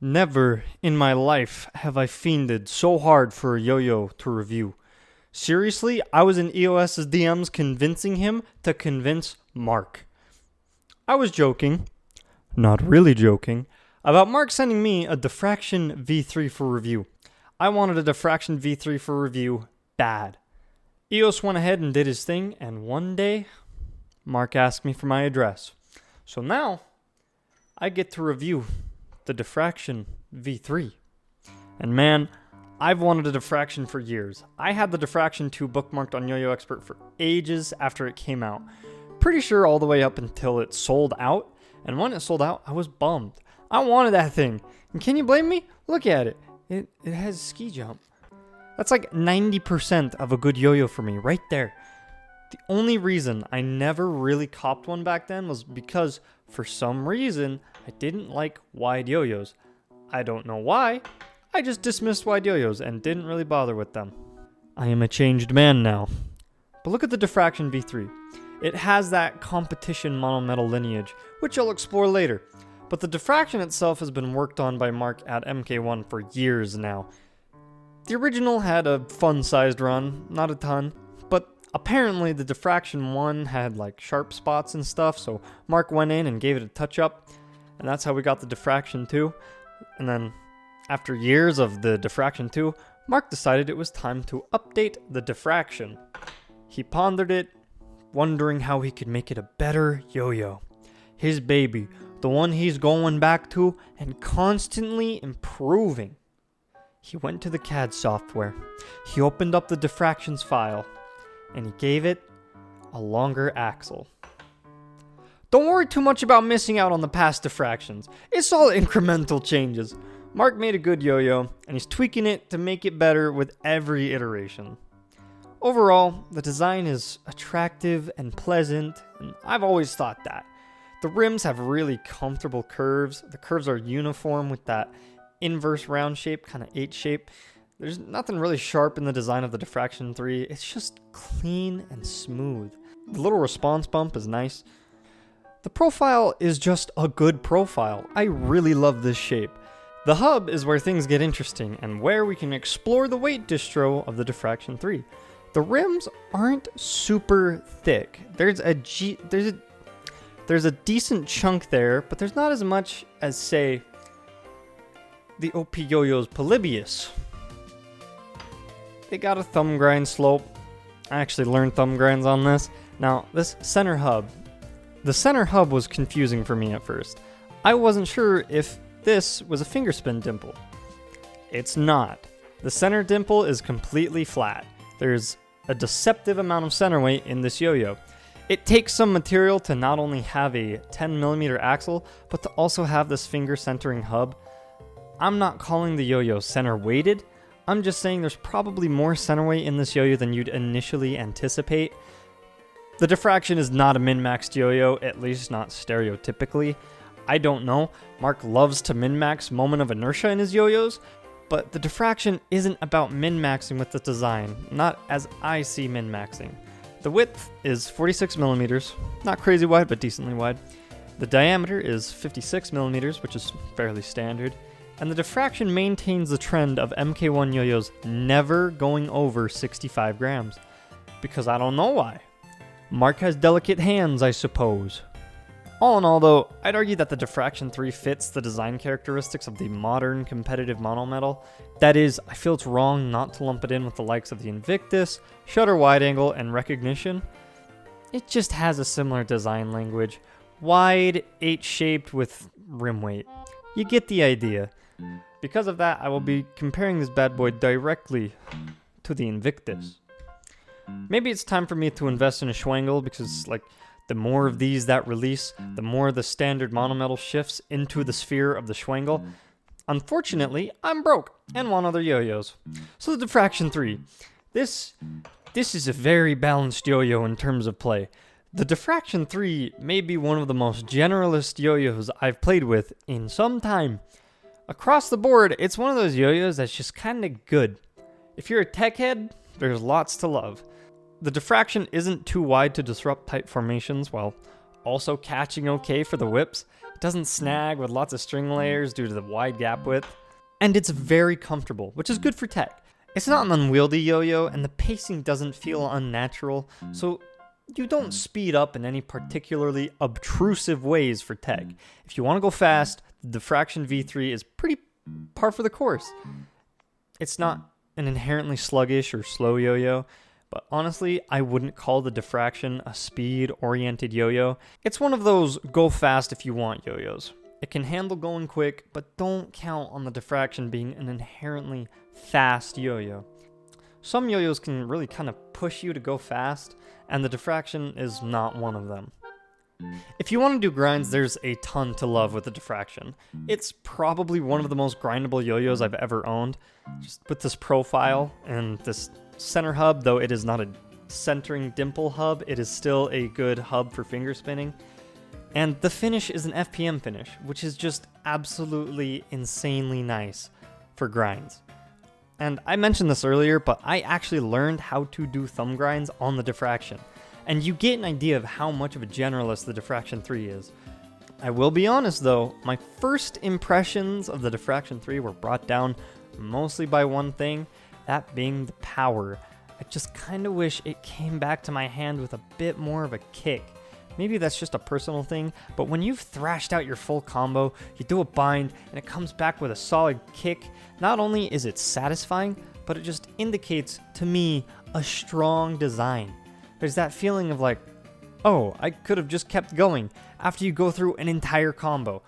Never in my life have I fiended so hard for a yo-yo to review. Seriously, I was in EOS's DMs convincing him to convince Mark. I was joking, not really joking, about Mark sending me a Diffraction V3 for review. I wanted a Diffraction V3 for review bad. EOS went ahead and did his thing, and one day, Mark asked me for my address. So now, I get to review the Diffraction V3. And man, I've wanted a Diffraction for years. I had the Diffraction 2 bookmarked on Yoyo Expert for ages after it came out. Pretty sure all the way up until it sold out. And when it sold out, I was bummed. I wanted that thing. And can you blame me? Look at it. It has ski jump. That's like 90% of a good yo-yo for me, right there. The only reason I never really copped one back then was because, for some reason, I didn't like wide yo-yos. I don't know why. I just dismissed wide yo-yos and didn't really bother with them. I am a changed man now. But look at the Diffraction V3. It has that competition monometal lineage, which I'll explore later. But the Diffraction itself has been worked on by Mark at MK1 for years now. The original had a fun-sized run, not a ton, but apparently the Diffraction 1 had like sharp spots and stuff, so Mark went in and gave it a touch-up, and that's how we got the Diffraction 2. And then, after years of the Diffraction 2, Mark decided it was time to update the Diffraction. He pondered it, wondering how he could make it a better yo-yo. His baby, the one he's going back to and constantly improving. He went to the CAD software. He opened up the Diffractions file, and he gave it a longer axle. Don't worry too much about missing out on the past Diffractions. It's all incremental changes. Mark made a good yo-yo, and he's tweaking it to make it better with every iteration. Overall, the design is attractive and pleasant, and I've always thought that. The rims have really comfortable curves. The curves are uniform with that inverse round shape, kind of H shape. There's nothing really sharp in the design of the Diffraction 3. It's just clean and smooth. The little response bump is nice. The profile is just a good profile. I really love this shape. The hub is where things get interesting and where we can explore the weight distro of the Diffraction 3. The rims aren't super thick. There's a decent chunk there, but there's not as much as, say, the OP Yoyo's Polybius. They got a thumb grind slope. I actually learned thumb grinds on this. Now, this center hub. The center hub was confusing for me at first. I wasn't sure if this was a finger spin dimple. It's not. The center dimple is completely flat. There's a deceptive amount of center weight in this yo-yo. It takes some material to not only have a 10mm axle, but to also have this finger centering hub. I'm not calling the yo-yo center weighted. I'm just saying there's probably more center weight in this yo-yo than you'd initially anticipate. The Diffraction is not a min-maxed yo-yo, at least not stereotypically. I don't know. Mark loves to min-max moment of inertia in his yo-yos, but the Diffraction isn't about min-maxing with the design, not as I see min-maxing. The width is 46mm, not crazy wide, but decently wide. The diameter is 56mm, which is fairly standard. And the Diffraction maintains the trend of MK1 yo-yos never going over 65 grams. Because I don't know why. Mark has delicate hands, I suppose. All in all though, I'd argue that the Diffraction 3 fits the design characteristics of the modern competitive monometal. That is, I feel it's wrong not to lump it in with the likes of the Invictus, Shutter Wide Angle, and Recognition. It just has a similar design language. Wide, H-shaped with rim weight. You get the idea. Because of that, I will be comparing this bad boy directly to the Invictus. Maybe it's time for me to invest in a Schwangel because, the more of these that release, the more the standard monometal shifts into the sphere of the Schwangel. Unfortunately, I'm broke and want other yo-yos. So the Diffraction 3. This is a very balanced yo-yo in terms of play. The Diffraction 3 may be one of the most generalist yo-yos I've played with in some time. Across the board, it's one of those yo-yos that's just kind of good. If you're a tech head, there's lots to love. The Diffraction isn't too wide to disrupt tight formations while also catching okay for the whips. It doesn't snag with lots of string layers due to the wide gap width. And it's very comfortable, which is good for tech. It's not an unwieldy yo-yo, and the pacing doesn't feel unnatural, so you don't speed up in any particularly obtrusive ways for tech. If you want to go fast, the Diffraction V3 is pretty par for the course. It's not an inherently sluggish or slow yo-yo, but honestly, I wouldn't call the Diffraction a speed-oriented yo-yo. It's one of those go fast if you want yo-yos. It can handle going quick, but don't count on the Diffraction being an inherently fast yo-yo. Some yo-yos can really kind of push you to go fast, and the Diffraction is not one of them. If you want to do grinds, there's a ton to love with the Diffraction. It's probably one of the most grindable yo-yos I've ever owned, just with this profile and this center hub. Though it is not a centering dimple hub, it is still a good hub for finger spinning. And the finish is an FPM finish, which is just absolutely insanely nice for grinds. And I mentioned this earlier, but I actually learned how to do thumb grinds on the Diffraction. And you get an idea of how much of a generalist the Diffraction 3 is. I will be honest though, my first impressions of the Diffraction 3 were brought down mostly by one thing, that being the power. I just kind of wish it came back to my hand with a bit more of a kick. Maybe that's just a personal thing, but when you've thrashed out your full combo, you do a bind, and it comes back with a solid kick, not only is it satisfying, but it just indicates, to me, a strong design. There's that feeling of like, oh, I could have just kept going after you go through an entire combo.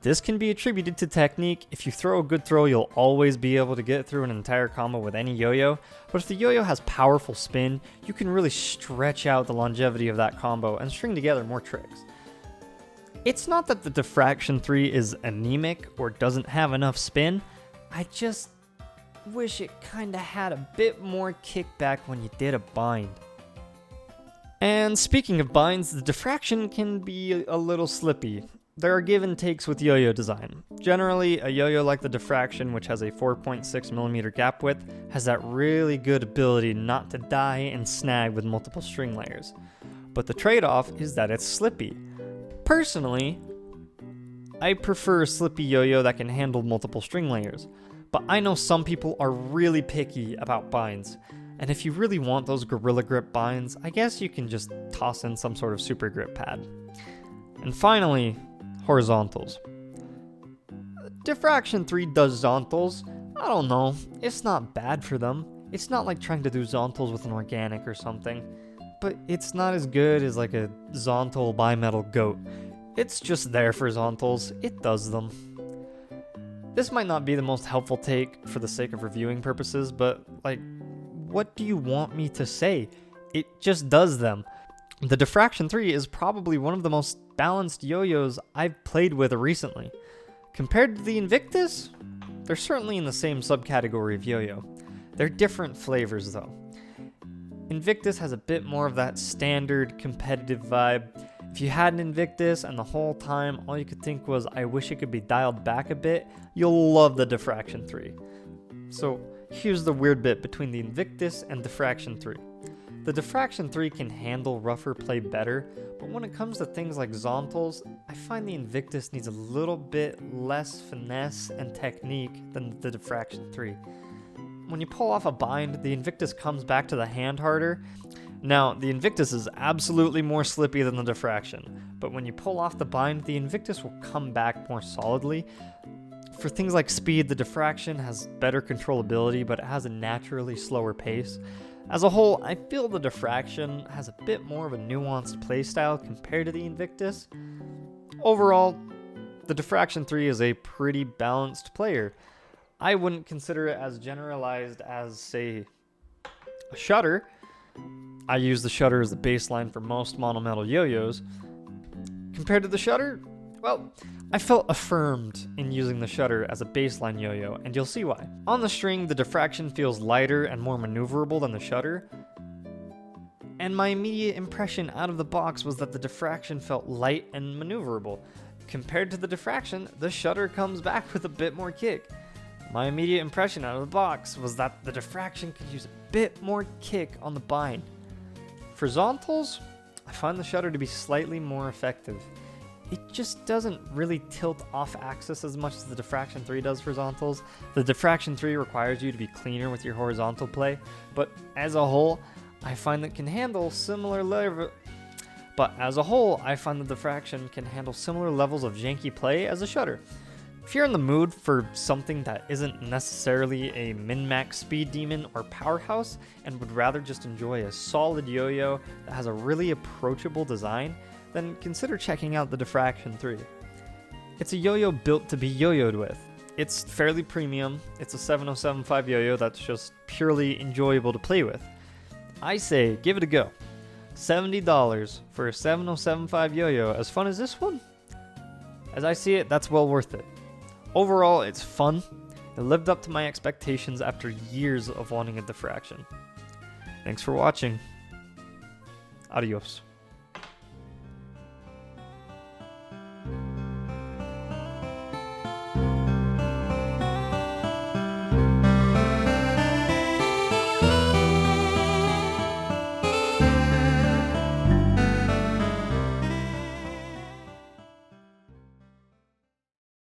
This can be attributed to technique. If you throw a good throw, you'll always be able to get through an entire combo with any yo-yo. But if the yo-yo has powerful spin, you can really stretch out the longevity of that combo and string together more tricks. It's not that the Diffraction 3 is anemic or doesn't have enough spin. I just wish it kinda had a bit more kickback when you did a bind. And speaking of binds, the Diffraction can be a little slippy. There are give and takes with yo-yo design. Generally, a yo-yo like the Diffraction, which has a 4.6mm gap width, has that really good ability not to die and snag with multiple string layers. But the trade-off is that it's slippy. Personally, I prefer a slippy yo-yo that can handle multiple string layers, but I know some people are really picky about binds. And if you really want those Gorilla Grip binds, I guess you can just toss in some sort of super grip pad. And finally, horizontals. Diffraction 3 does zontals. I don't know, it's not bad for them. It's not like trying to do zontals with an organic or something. But it's not as good as like a zontal bimetal goat. It's just there for zontals, it does them. This might not be the most helpful take for the sake of reviewing purposes, but like, what do you want me to say? It just does them. The Diffraction 3 is probably one of the most balanced yo-yos I've played with recently. Compared to the Invictus, they're certainly in the same subcategory of yo-yo. They're different flavors though. Invictus has a bit more of that standard competitive vibe. If you had an Invictus and the whole time all you could think was, I wish it could be dialed back a bit, you'll love the Diffraction 3. So here's the weird bit between the Invictus and Diffraction 3. The Diffraction 3 can handle rougher play better, but when it comes to things like zontals, I find the Invictus needs a little bit less finesse and technique than the Diffraction 3. When you pull off a bind, the Invictus comes back to the hand harder. Now, the Invictus is absolutely more slippy than the Diffraction, but when you pull off the bind, the Invictus will come back more solidly. For things like speed, the Diffraction has better controllability, but it has a naturally slower pace. As a whole, I feel the Diffraction has a bit more of a nuanced playstyle compared to the Invictus. Overall, the Diffraction 3 is a pretty balanced player. I wouldn't consider it as generalized as, say, a Shutter. I use the Shutter as the baseline for most monometal yo-yos. Compared to the Shutter, well, I felt affirmed in using the Shutter as a baseline yo-yo, and you'll see why. On the string, the Diffraction feels lighter and more maneuverable than the Shutter, and my immediate impression out of the box was that the Diffraction felt light and maneuverable. Compared to the Diffraction, the Shutter comes back with a bit more kick. My immediate impression out of the box was that the Diffraction could use a bit more kick on the bind. For zontals, I find the Shutter to be slightly more effective. it just doesn't really tilt off axis as much as the Diffraction 3 does for horizontals. The Diffraction 3 requires you to be cleaner with your horizontal play, but as a whole, I find that can handle similar levels of janky play as a shutter. If you're in the mood for something that isn't necessarily a min-max speed demon or powerhouse and would rather just enjoy a solid yo-yo that has a really approachable design, then consider checking out the Diffraction 3. It's a yo-yo built to be yo-yoed with. It's fairly premium, it's a 7075 yo-yo that's just purely enjoyable to play with. I say give it a go. $70 for a 7075 yo-yo as fun as this one? As I see it, that's well worth it. Overall, it's fun. It lived up to my expectations after years of wanting a Diffraction. Thanks for watching. Adios.